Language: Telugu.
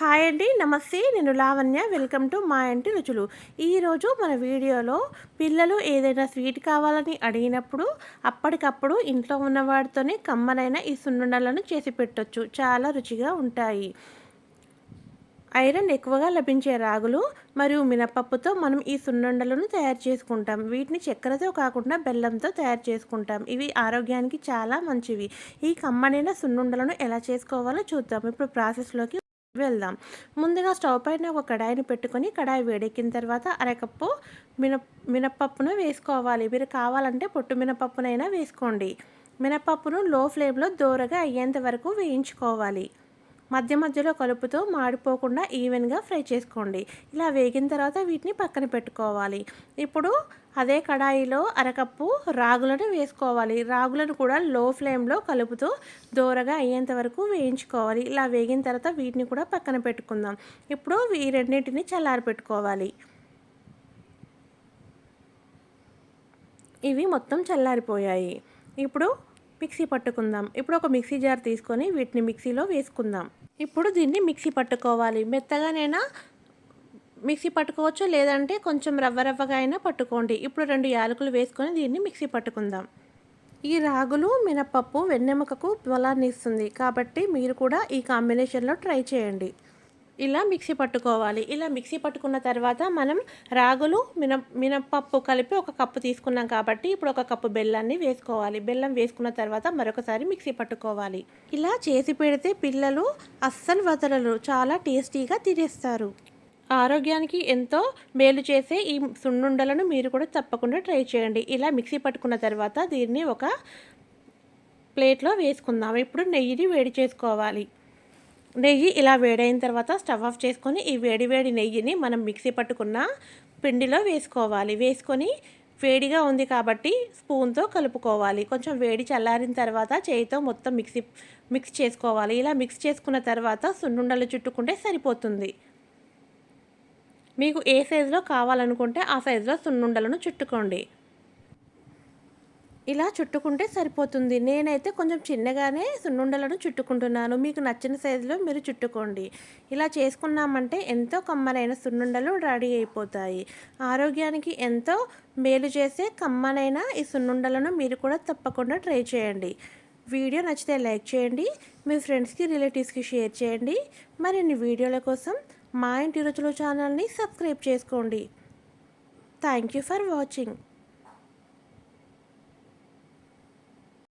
హాయ్ అండి, నమస్తే. నేను లావణ్య. వెల్కమ్ టు మా ఇంటి రుచులు. ఈరోజు మన వీడియోలో పిల్లలు ఏదైనా స్వీట్ కావాలని అడిగినప్పుడు అప్పటికప్పుడు ఇంట్లో ఉన్న వాటితోనే కమ్మనైన ఈ సున్నుండలను చేసి పెట్టొచ్చు. చాలా రుచిగా ఉంటాయి. ఐరన్ ఎక్కువగా లభించే రాగులు మరియు మినపప్పుతో మనం ఈ సున్నుండలను తయారు చేసుకుంటాం. వీటిని చక్కెరతో కాకుండా బెల్లంతో తయారు చేసుకుంటాం. ఇవి ఆరోగ్యానికి చాలా మంచివి. ఈ కమ్మనైన సున్నుండలను ఎలా చేసుకోవాలో చూద్దాం. ఇప్పుడు ప్రాసెస్లోకి వెళ్దాం. ముందుగా స్టవ్ పైన ఒక కడాయిని పెట్టుకొని కడాయి వేడెక్కిన తర్వాత అరకప్పు మినపప్పును వేసుకోవాలి. మీరు కావాలంటే పొట్టు మినపప్పునైనా వేసుకోండి. మినపప్పును లో ఫ్లేమ్లో దోరగా అయ్యేంత వరకు వేయించుకోవాలి. మధ్య మధ్యలో కలుపుతూ మాడిపోకుండా ఈవెన్గా ఫ్రై చేసుకోండి. ఇలా వేగిన తర్వాత వీటిని పక్కన పెట్టుకోవాలి. ఇప్పుడు అదే కడాయిలో అరకప్పు రాగులను వేసుకోవాలి. రాగులను కూడా లో ఫ్లేమ్లో కలుపుతూ దోరగా అయ్యేంత వరకు వేయించుకోవాలి. ఇలా వేగిన తర్వాత వీటిని కూడా పక్కన పెట్టుకుందాం. ఇప్పుడు ఈ రెండింటిని చల్లారి పెట్టుకోవాలి. ఇవి మొత్తం చల్లారిపోయాయి. ఇప్పుడు మిక్సీ పట్టుకుందాం. ఇప్పుడు ఒక మిక్సీ జార్ తీసుకొని వీటిని మిక్సీలో వేసుకుందాం. ఇప్పుడు దీన్ని మిక్సీ పట్టుకోవాలి. మెత్తగానైనా మిక్సీ పట్టుకోవచ్చు, లేదంటే కొంచెం రవ్వగా అయినా పట్టుకోండి. ఇప్పుడు 2 యాలకులు వేసుకొని దీన్ని మిక్సీ పట్టుకుందాం. ఈ రాగులు మినపప్పు వెన్నెముకకు బలాన్ని ఇస్తుంది కాబట్టి మీరు కూడా ఈ కాంబినేషన్లో ట్రై చేయండి. ఇలా మిక్సీ పట్టుకోవాలి. ఇలా మిక్సీ పట్టుకున్న తర్వాత మనం రాగులు మినపప్పు కలిపి ఒక కప్పు తీసుకున్నాం కాబట్టి ఇప్పుడు ఒక కప్పు బెల్లాన్ని వేసుకోవాలి. బెల్లం వేసుకున్న తర్వాత మరొకసారి మిక్సీ పట్టుకోవాలి. ఇలా చేసి పెడితే పిల్లలు అస్సలు వదలరు. చాలా టేస్టీగా తినేస్తారు. ఆరోగ్యానికి ఎంతో మేలు చేసే ఈ సున్నుండలను మీరు కూడా తప్పకుండా ట్రై చేయండి. ఇలా మిక్సీ పట్టుకున్న తర్వాత దీన్ని ఒక ప్లేట్లో వేసుకుందాం. ఇప్పుడు నెయ్యిని వేడి చేసుకోవాలి. నెయ్యి ఇలా వేడైన తర్వాత స్టవ్ ఆఫ్ చేసుకొని ఈ వేడి నెయ్యిని మనం మిక్సీ పట్టుకున్న పిండిలో వేసుకోవాలి. వేసుకొని వేడిగా ఉంది కాబట్టి స్పూన్తో కలుపుకోవాలి. కొంచెం వేడి చల్లారిన తర్వాత చేయితో మొత్తం మిక్స్ చేసుకోవాలి. ఇలా మిక్స్ చేసుకున్న తర్వాత సున్నుండలు చుట్టుకుంటే సరిపోతుంది. మీకు ఏ సైజులో కావాలనుకుంటే ఆ సైజులో సున్నుండలను చుట్టుకోండి. ఇలా చుట్టుకుంటే సరిపోతుంది. నేనైతే కొంచెం చిన్నగానే సున్నుండలను చుట్టుకుంటున్నాను. మీకు నచ్చిన సైజులో మీరు చుట్టుకోండి. ఇలా చేసుకున్నామంటే ఎంతో కమ్మనైన సున్నుండలు రెడీ అయిపోతాయి. ఆరోగ్యానికి ఎంతో మేలు చేసే కమ్మనైన ఈ సున్నుండలను మీరు కూడా తప్పకుండా ట్రై చేయండి. వీడియో నచ్చితే లైక్ చేయండి. మీ ఫ్రెండ్స్కి రిలేటివ్స్కి షేర్ చేయండి. మరిన్ని వీడియోల కోసం మా ఇంటి రుచులు ఛానల్ని సబ్స్క్రైబ్ చేసుకోండి. Thank you for watching.